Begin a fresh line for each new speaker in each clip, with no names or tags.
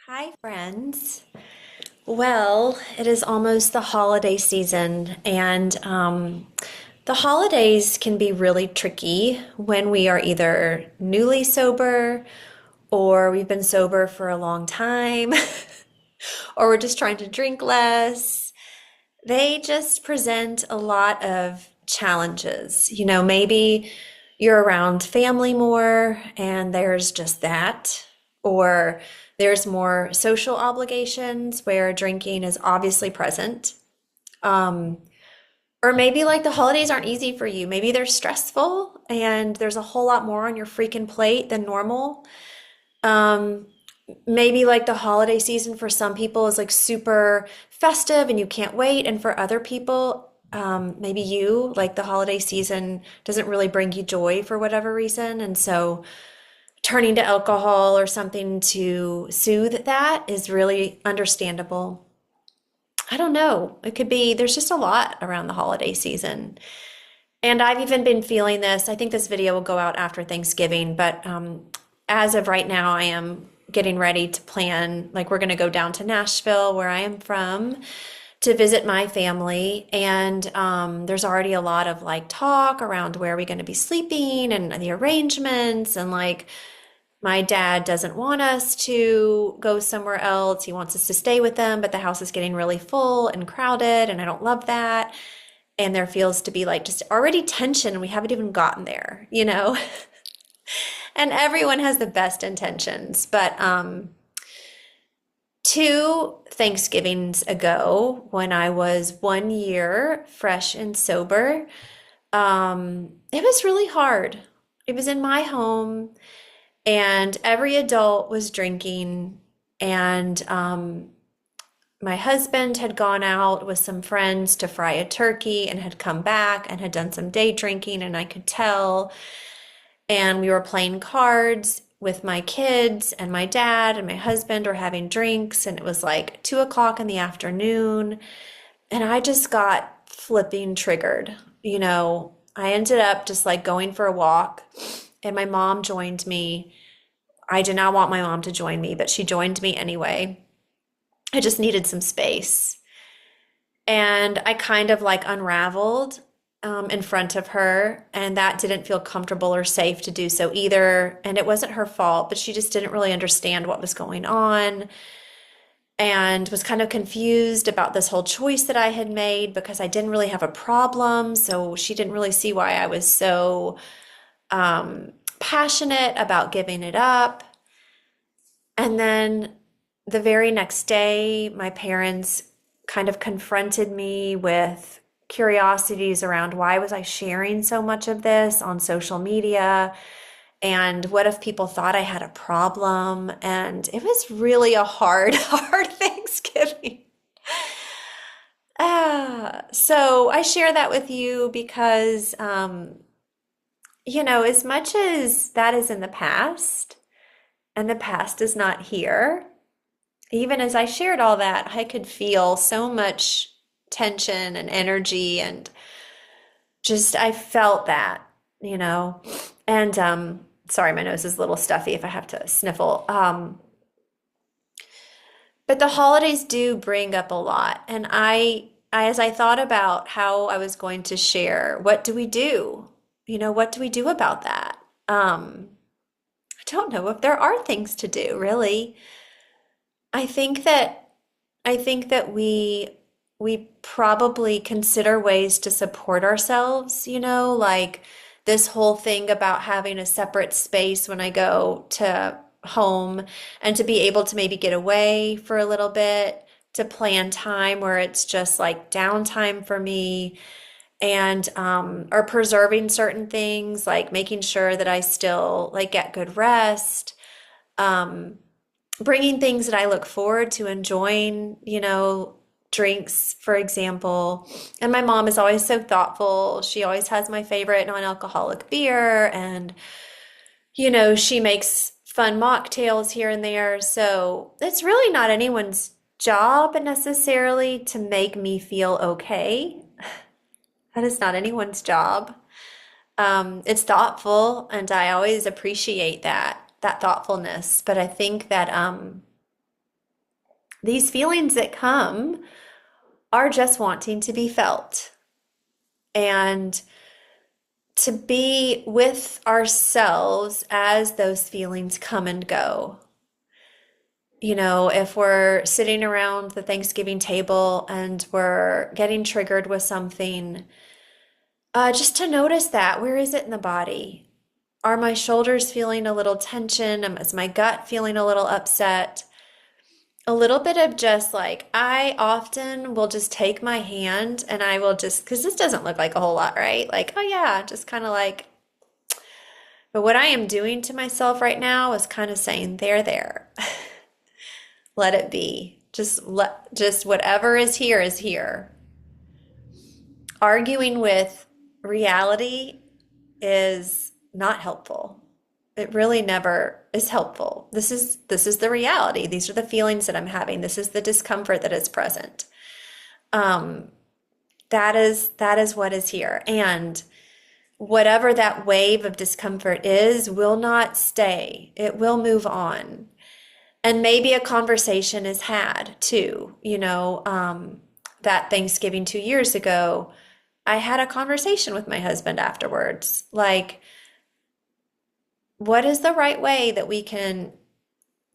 Hi, friends. Well, it is almost the holiday season, and the holidays can be really tricky when we are either newly sober or we've been sober for a long time or we're just trying to drink less. They just present a lot of challenges. Maybe you're around family more and there's just that, or there's more social obligations where drinking is obviously present. Um, or maybe like the holidays aren't easy for you. Maybe they're stressful and there's a whole lot more on your freaking plate than normal. Um, Maybe like the holiday season for some people is like super festive and you can't wait. And for other people, maybe you like the holiday season doesn't really bring you joy for whatever reason. And so turning to alcohol or something to soothe that is really understandable. I don't know. It could be, there's just a lot around the holiday season. And I've even been feeling this. I think this video will go out after Thanksgiving, but as of right now, I am getting ready to plan. Like, we're going to go down to Nashville, where I am from, to visit my family. And there's already a lot of like talk around where are we going to be sleeping and the arrangements. And like, my dad doesn't want us to go somewhere else. He wants us to stay with them, but the house is getting really full and crowded, and I don't love that. And there feels to be like just already tension, and we haven't even gotten there. And everyone has the best intentions. But two Thanksgivings ago, when I was 1 year fresh and sober, it was really hard. It was in my home, and every adult was drinking, and my husband had gone out with some friends to fry a turkey and had come back and had done some day drinking, and I could tell. And we were playing cards with my kids, and my dad and my husband were having drinks, and it was like 2 o'clock in the afternoon. And I just got flipping triggered. I ended up just like going for a walk, and my mom joined me. I did not want my mom to join me, but she joined me anyway. I just needed some space. And I kind of like unraveled in front of her, and that didn't feel comfortable or safe to do so either. And it wasn't her fault, but she just didn't really understand what was going on and was kind of confused about this whole choice that I had made because I didn't really have a problem. So she didn't really see why I was so passionate about giving it up. And then the very next day, my parents kind of confronted me with curiosities around why was I sharing so much of this on social media, and what if people thought I had a problem? And it was really a hard, hard Thanksgiving. So I share that with you because, as much as that is in the past and the past is not here, even as I shared all that, I could feel so much tension and energy, and just I felt that, you know. And sorry, my nose is a little stuffy if I have to sniffle. But the holidays do bring up a lot, and as I thought about how I was going to share, what do we do? What do we do about that? I don't know if there are things to do, really. I think that I think that we probably consider ways to support ourselves, like this whole thing about having a separate space when I go to home, and to be able to maybe get away for a little bit, to plan time where it's just like downtime for me, and or preserving certain things, like making sure that I still like get good rest. Um, Bringing things that I look forward to enjoying, drinks, for example. And my mom is always so thoughtful. She always has my favorite non-alcoholic beer, and, she makes fun mocktails here and there. So it's really not anyone's job necessarily to make me feel okay. That is not anyone's job. It's thoughtful, and I always appreciate that thoughtfulness. But I think that These feelings that come are just wanting to be felt and to be with ourselves as those feelings come and go. You know, if we're sitting around the Thanksgiving table and we're getting triggered with something, just to notice that. Where is it in the body? Are my shoulders feeling a little tension? Is my gut feeling a little upset? A little bit of just like, I often will just take my hand and I will just, because this doesn't look like a whole lot, right? Like, oh yeah, just kind of like, but what I am doing to myself right now is kind of saying, there. Let it be. Just whatever is here is here. Arguing with reality is not helpful. It really never is helpful. This is the reality. These are the feelings that I'm having. This is the discomfort that is present. Um, that is what is here. And whatever that wave of discomfort is will not stay. It will move on. And maybe a conversation is had too. That Thanksgiving 2 years ago, I had a conversation with my husband afterwards. Like, what is the right way that we can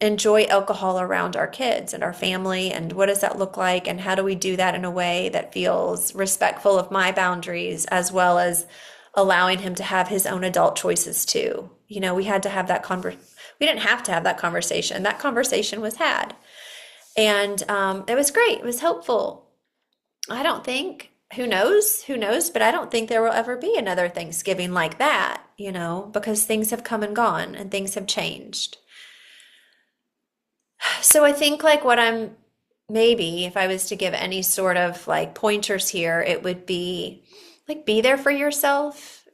enjoy alcohol around our kids and our family? And what does that look like? And how do we do that in a way that feels respectful of my boundaries as well as allowing him to have his own adult choices too? We had to have that we didn't have to have that conversation. That conversation was had. And it was great. It was helpful. I don't think, who knows, but I don't think there will ever be another Thanksgiving like that, because things have come and gone and things have changed. So I think like maybe if I was to give any sort of like pointers here, it would be like, be there for yourself.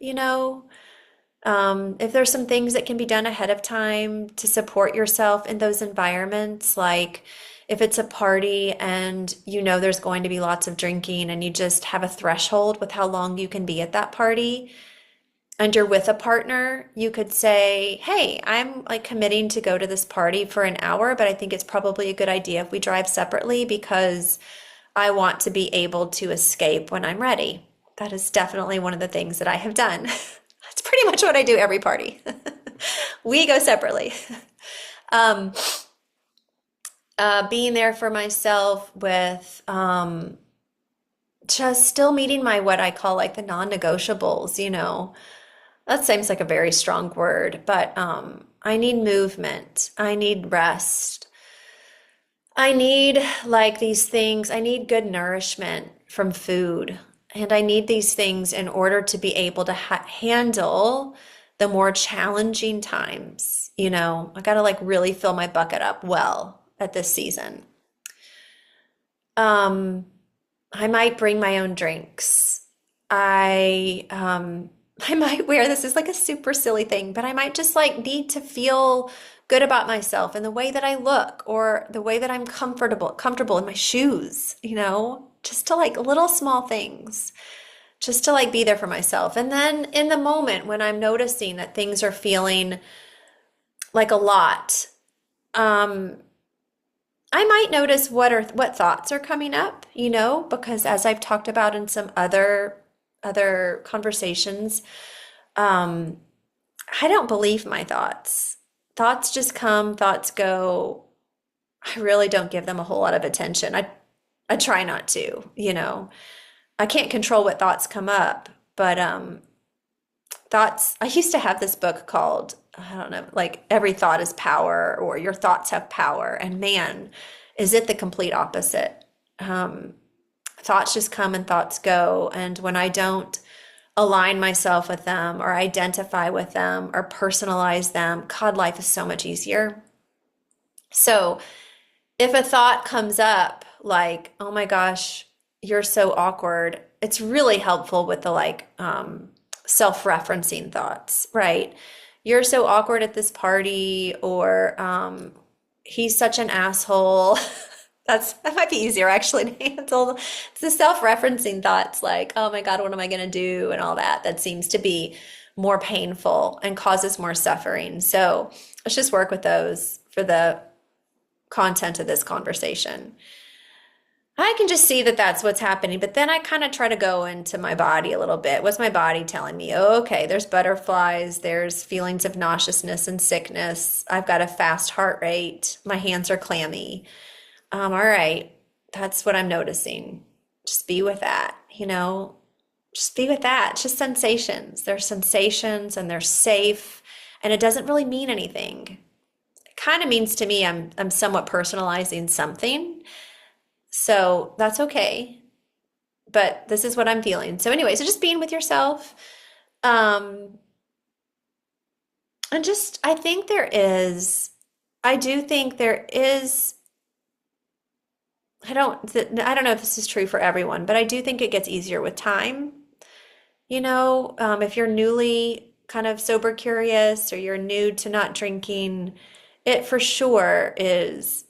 If there's some things that can be done ahead of time to support yourself in those environments, like if it's a party and there's going to be lots of drinking and you just have a threshold with how long you can be at that party and you're with a partner, you could say, hey, I'm like committing to go to this party for an hour, but I think it's probably a good idea if we drive separately because I want to be able to escape when I'm ready. That is definitely one of the things that I have done. That's pretty much what I do every party. We go separately. Um, Being there for myself with just still meeting my what I call like the non-negotiables. That seems like a very strong word, but I need movement. I need rest. I need like these things. I need good nourishment from food. And I need these things in order to be able to handle the more challenging times. I got to like really fill my bucket up well at this season. Um, I might bring my own drinks. I might wear this is like a super silly thing, but I might just like need to feel good about myself and the way that I look or the way that I'm comfortable in my shoes, just to like little small things, just to like be there for myself. And then in the moment when I'm noticing that things are feeling like a lot, um, I might notice what thoughts are coming up, because as I've talked about in some other conversations, um, I don't believe my thoughts. Thoughts just come, thoughts go. I really don't give them a whole lot of attention. I try not to. I can't control what thoughts come up, but thoughts, I used to have this book called, I don't know, like Every Thought is Power or Your Thoughts Have Power. And man, is it the complete opposite. Thoughts just come and thoughts go. And when I don't align myself with them or identify with them or personalize them, God, life is so much easier. So if a thought comes up like, oh my gosh, you're so awkward, it's really helpful with the like self-referencing thoughts, right? You're so awkward at this party, or he's such an asshole. That might be easier actually to handle. It's the self-referencing thoughts like, oh my God, what am I going to do? And all that. That seems to be more painful and causes more suffering. So let's just work with those for the content of this conversation. I can just see that that's what's happening, but then I kind of try to go into my body a little bit. What's my body telling me? Oh, okay, there's butterflies, there's feelings of nauseousness and sickness. I've got a fast heart rate. My hands are clammy. All right, that's what I'm noticing. Just be with that, just be with that. It's just sensations. They're sensations and they're safe, and it doesn't really mean anything. It kind of means to me I'm somewhat personalizing something. So that's okay. But this is what I'm feeling. So anyway, so just being with yourself. Um, and just I do think there is, I don't know if this is true for everyone, but I do think it gets easier with time. If you're newly kind of sober curious or you're new to not drinking, it for sure is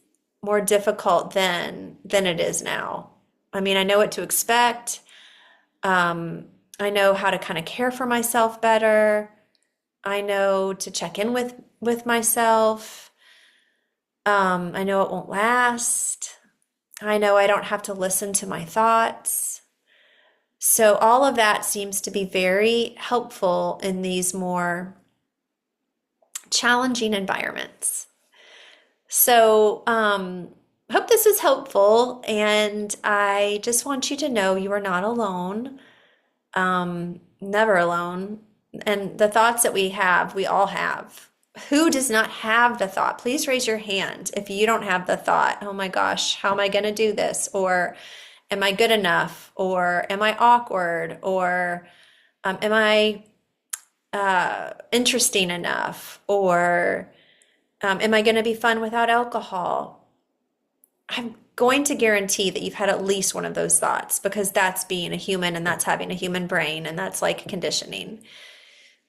more difficult than it is now. I mean, I know what to expect. Um, I know how to kind of care for myself better. I know to check in with myself. I know it won't last. I know I don't have to listen to my thoughts. So all of that seems to be very helpful in these more challenging environments. So, hope this is helpful, and I just want you to know you are not alone, never alone. And the thoughts that we have, we all have. Who does not have the thought? Please raise your hand if you don't have the thought, oh my gosh, how am I going to do this? Or am I good enough? Or am I awkward? Or am I interesting enough? Or am I going to be fun without alcohol? I'm going to guarantee that you've had at least one of those thoughts, because that's being a human and that's having a human brain and that's like conditioning.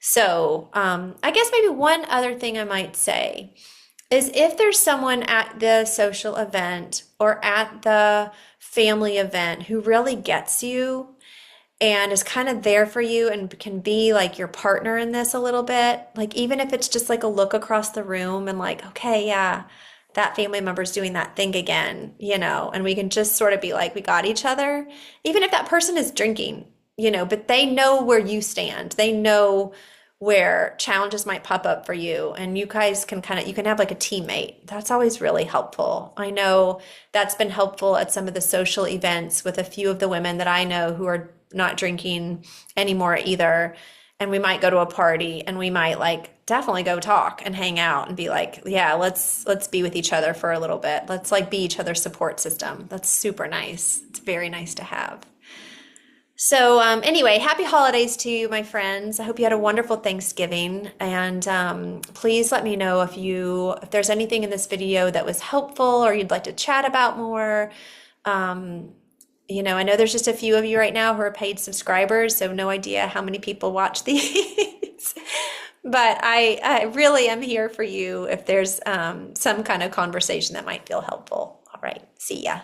So I guess maybe one other thing I might say is, if there's someone at the social event or at the family event who really gets you and is kind of there for you and can be like your partner in this a little bit, like even if it's just like a look across the room and like, okay, yeah, that family member's doing that thing again, and we can just sort of be like, we got each other, even if that person is drinking, but they know where you stand. They know where challenges might pop up for you, and you guys can you can have like a teammate. That's always really helpful. I know that's been helpful at some of the social events with a few of the women that I know who are not drinking anymore either. And we might go to a party and we might like definitely go talk and hang out and be like, yeah, let's be with each other for a little bit. Let's like be each other's support system. That's super nice. It's very nice to have. So anyway, happy holidays to you, my friends. I hope you had a wonderful Thanksgiving. And please let me know if there's anything in this video that was helpful or you'd like to chat about more. I know there's just a few of you right now who are paid subscribers, so no idea how many people watch these. But I really am here for you if there's some kind of conversation that might feel helpful. All right, see ya.